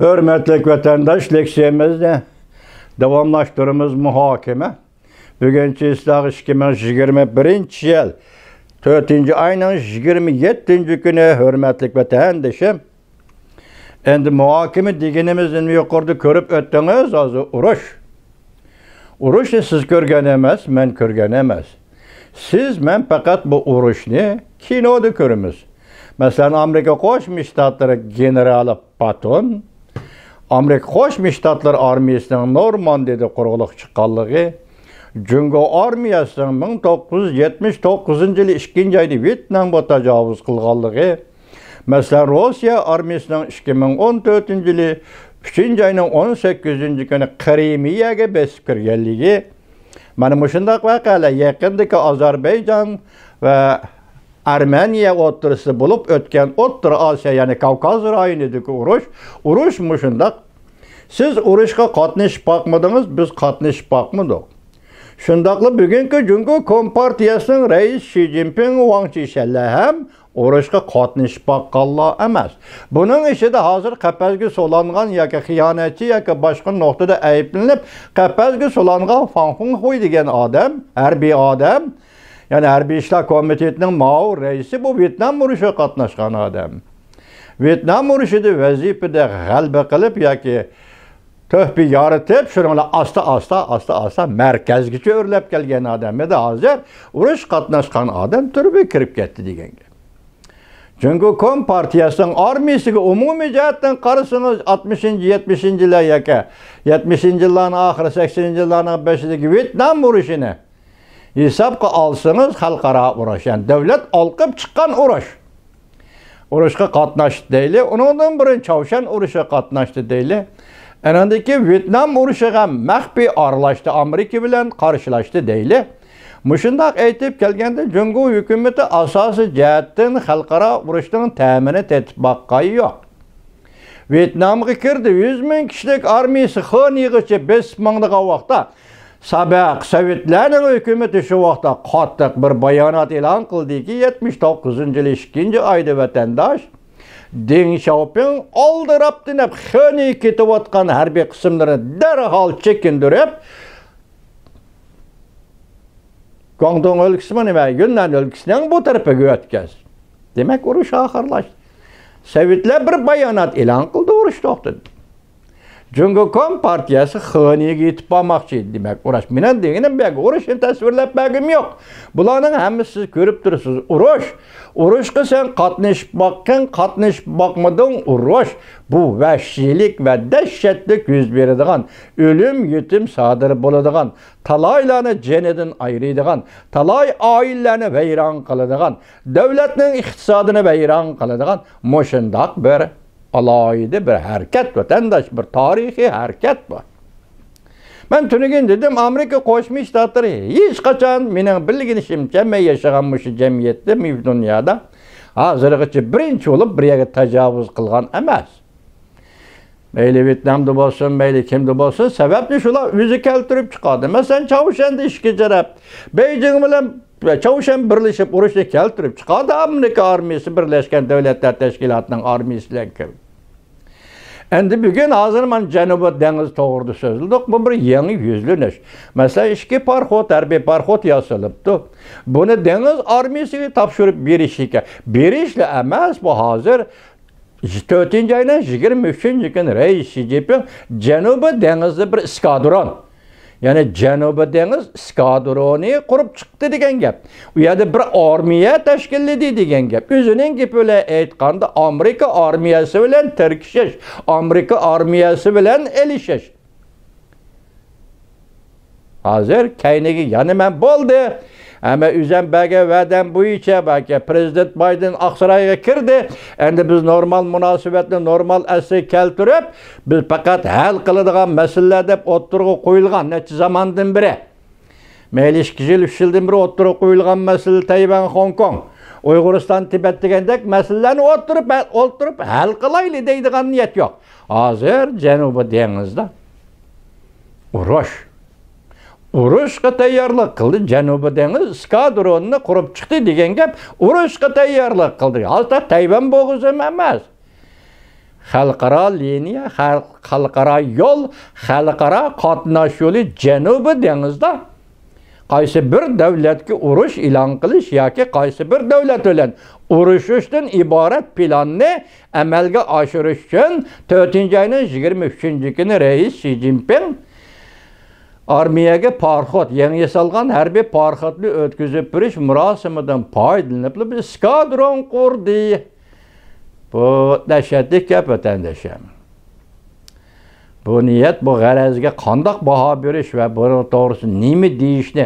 Hürmetli vatandaş, leksiyemizde davamlaştırımız muhakeme. Bugünkü ıslah 2021 yıl 4. ayının 27. günü hürmetli vatandaşım. Endi muhakeme degenimizin yukarıda görüp öttünüz azı uruş. Uruşu siz görgen emas, men görgen emas. Siz men fakat bu uruşni kinoda görümüz. Mesela Amerika Qo'shma Shtatlari generali Patton, Amerika Qo'shma Shtatlari armiyasining Normandiyada quruqliq chiqqanligi, Jungo armiyasining 1979-yili 2-oyda Vyetnamga tajovuz qilganligi, mesela Rossiya armiyasining 2014-yili 3-oyning 18-kuni Krimiyaga besib kirganligi, mana mushundaq voqealar yaqindagi Ozarbayjon va Armeniya o'rtasida bo'lib o'tgan O'rta Osiyo, ya'ni Kavkaz rayonidagi urush mushundaq. Siz urushga qatnashib boqmadingiz, biz qatnashib boqmadik. Shundaqla bugungi Jungo Kompartiyasining raisi Xi Jinping va Wang Qishan ham urushga qatnashib boqqanlar emas. Buning ichida hozir qafasga solangan yoki xiyonatchi yoki boshqa nuqtada ayblanib, qafasga solangan Fan Honghui degan odam, harbiy odam, yani Harbiy İşler Komitetining Mao reisi bu Vyetnam urushiga qatnashgan odam. Vyetnam urushida vazifada g'alaba qilib yoki to'pi yoritib, shuni asta markazgacha o'rlab kelgan odam edi. Hozir urush qatnashgan odam turbi kirib ketdi degan gap. Jungo Kompartiyasining armiyasiga umumiy jihatdan qarasangiz 60-70-yillar yoki 70-yillarning oxiri 80-yillarning boshidagi Vyetnam urushini hesabga alsanız xalqaro urush, yani davlat olqib chiqqan urush. Urushga qatnashdi deyli. Undan birin Chavshan urushiga qatnashdi deyli. Anandaki Vyetnam urushiga maxfiy aralashdi, Amerika bilan qarshilashdi deyli. Mushundaq aytib kelganda Jungo hukumati asosiy jihatdan xalqaro urushning ta'minini tetib boqqani yo'q. Vyetnamga kirdi 100 ming kishilik armiyasi Xoniygacha 5 minglik vaqtda Sabah Sovetlarning hukumati shu vaqtda qattiq bir bayonot e'lon qildiki, 79-yili 2-oyda vatandosh Deng Xiaoping oldirab tinib Xoniy ketayotgan harbiy qismlarini darhol chekindirib, Guangdong o'lkasini nima, Yunnan o'lkasining bu tarafiga o'tkazdi. Demak, urush oxirlashdi. Sovetlar bir bayonot e'lon qildi, urush to'xtadi. Jungo Kompartiyasi Xoniyga yetib bormoqchi edi demak. Urush men deganim bu urushni tasvirlab bergim yo'q. Bularning hammasi siz ko'rib turibsiz. Urushga sen qatnashib boqqan, qatnashib boqmading urush. Bu vahshiylik va dahshatlik yuz beradigan, o'lim, yetim sodir bo'ladigan, talaylarni jenidan ayiradigan, talay oilalarni vayron qiladigan, davlatning iqtisodini vayron qiladigan mushundaq bir alayida bir harakat, vatandaş bir tarihi harakat bu. Ben tünügün dedim, Amerika Qo'shma Shtatlari hech qachon mening bilginishimcha men yashagan shu jamiyatda, dünyada hozirgacha birinchi bo'lib bir yerga tajovuz qilgan emas. Mayli Vyetnamda bo'lsin, mayli kimda bo'lsin, sababni shular o'zi keltirib chiqadi. Masalan, Chavshanda ishga jarab, Beijing bilan Chavshan birlashib urushni keltirib chiqadi. Amerika armiyasi Birlashgan Davlatlar Tashkilotining armiyasi bilan kirdi. Endi bugun hozir men Janubiy dengiz to'g'rida so'zladik. Bu bir yangi yuzlanish. Masalan, ishki parxod, harbiy parxod yasalibdi. Buni dengiz armiyasiga topshirib berishli emas, bu hozir 4-oyning 23-kuni Reis Xi Jinping Janubiy dengizda bir eskadron, yani Janubiy dengiz eskadroni qurib chiqdi degan gap. U yerda bir armiya tashkilladi degan gap. O'zining gapiga aytganda Amerika armiyasi bilan tirkishish, Amerika armiyasi bilan elishish. Hozir kayniga yana men bo'ldi. Ama o'zim baga va'dam bo'yicha Prezident Biden Oqsaroyga kirdi. Endi biz normal munosabatni normal asli keltirib, biz faqat hal qiladigan masalalar deb o'tirg'i qo'yilgan necha zamondan beri. Mayli 2 yil, 3 yildan beri o'tirg'i qo'yilgan masala Tayvan, Hong Kong, Uyg'uriston, Tibet degandek masalalarni o'tirib hal qilaylik deydigan niyat yo'q. Hozir Janubiy dengizda urushga tayyorlik qildi. Janubiy dengiz eskadronini qurib chiqdi degan gap urushga tayyorlik qildi. Hozir Tayvan bo'g'izim emas. xalqaro liniya, xalqaro yo'l, xalqaro qatnash yo'li Janubiy dengizda qaysi bir davlatga urush e'lon qilish yoki qaysi bir davlat bilan urushishdan iborat planni amalga oshirish uchun 4-oyning 23-kuni Reis Xi Jinping armiyaga parxod, yangi yasalgan harbiy parxodni o'tkazib berish murosimidan foydalanib eskadron qurdi. Bu dahshatli gap vatandoshim. Bu niyat, bu g'arazga qandoq baho berish va buni to'g'risi nima deyishni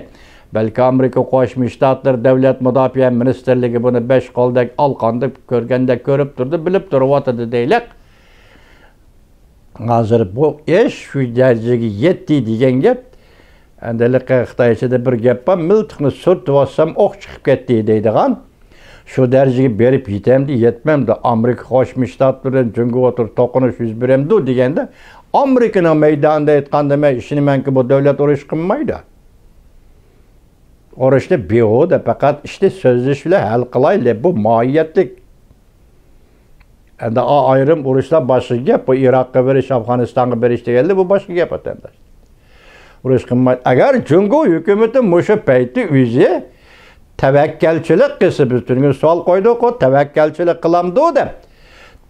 balki Amerika Qo'shma Shtatlar Davlat Mudofaa Ministerligi buni 5 qo'ldak olqanda ko'rganda ko'rib turdi, bilib turibdi deylik. Hozir bu ish shu darajaga yetdi degan gap. Andalik Xitoychada bir gap bor, miltiqni surtib olsam o'q chiqib ketdi deydigan. Shu darajaga berib yetamdi, yetmamdi. Amerika Qo'shma Shtatlar bilan junga o'tirib to'qinish yuz beramdi deganda, Amerikaning maydonida aytganda men ishonamanki bu davlat urush qilmaydi. Urushni behuda faqat işte so'zlash bilan hal qilayli, bu mohiyatlik. Endi ayrim urushlar boshqa gap, bu Iroqqa berish, Afg'onistonga berish deganda bu boshqa gap atandash. Urush qilmaydi. Agar jungo hukumati mushu payti o'zi tavakkalchilik qilsa, biz turgan savol qo'ydik, tavakkalchilik qilamdi deb.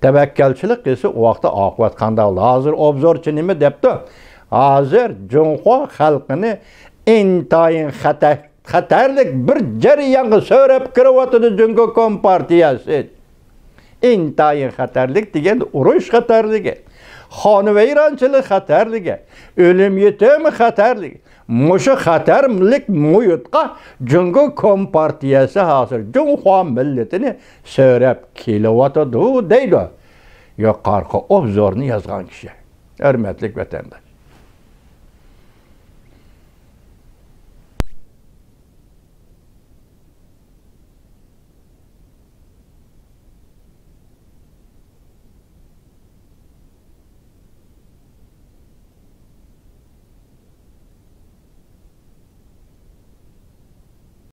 Tavakkalchilik qilsa, u vaqtda oqibat qanday bo'ladi? Hozir obzorchi nima debdi? Hozir Junxo xalqini intayin xatarlik bir jarayonga so'rab kiryapti Jungo Kompartiyasi. Intayin xatarlik deganda urush xatarligi, xonavayronchilik xatarligi, o'lim yetimi xatarligi. Mushu xatarlik muhitga Jungo Kompartiyasi hozir Junxo millatini so'rab kelyapti deydi. Yuqorqi obzorni yozgan kishi. Hurmatli vatandosh.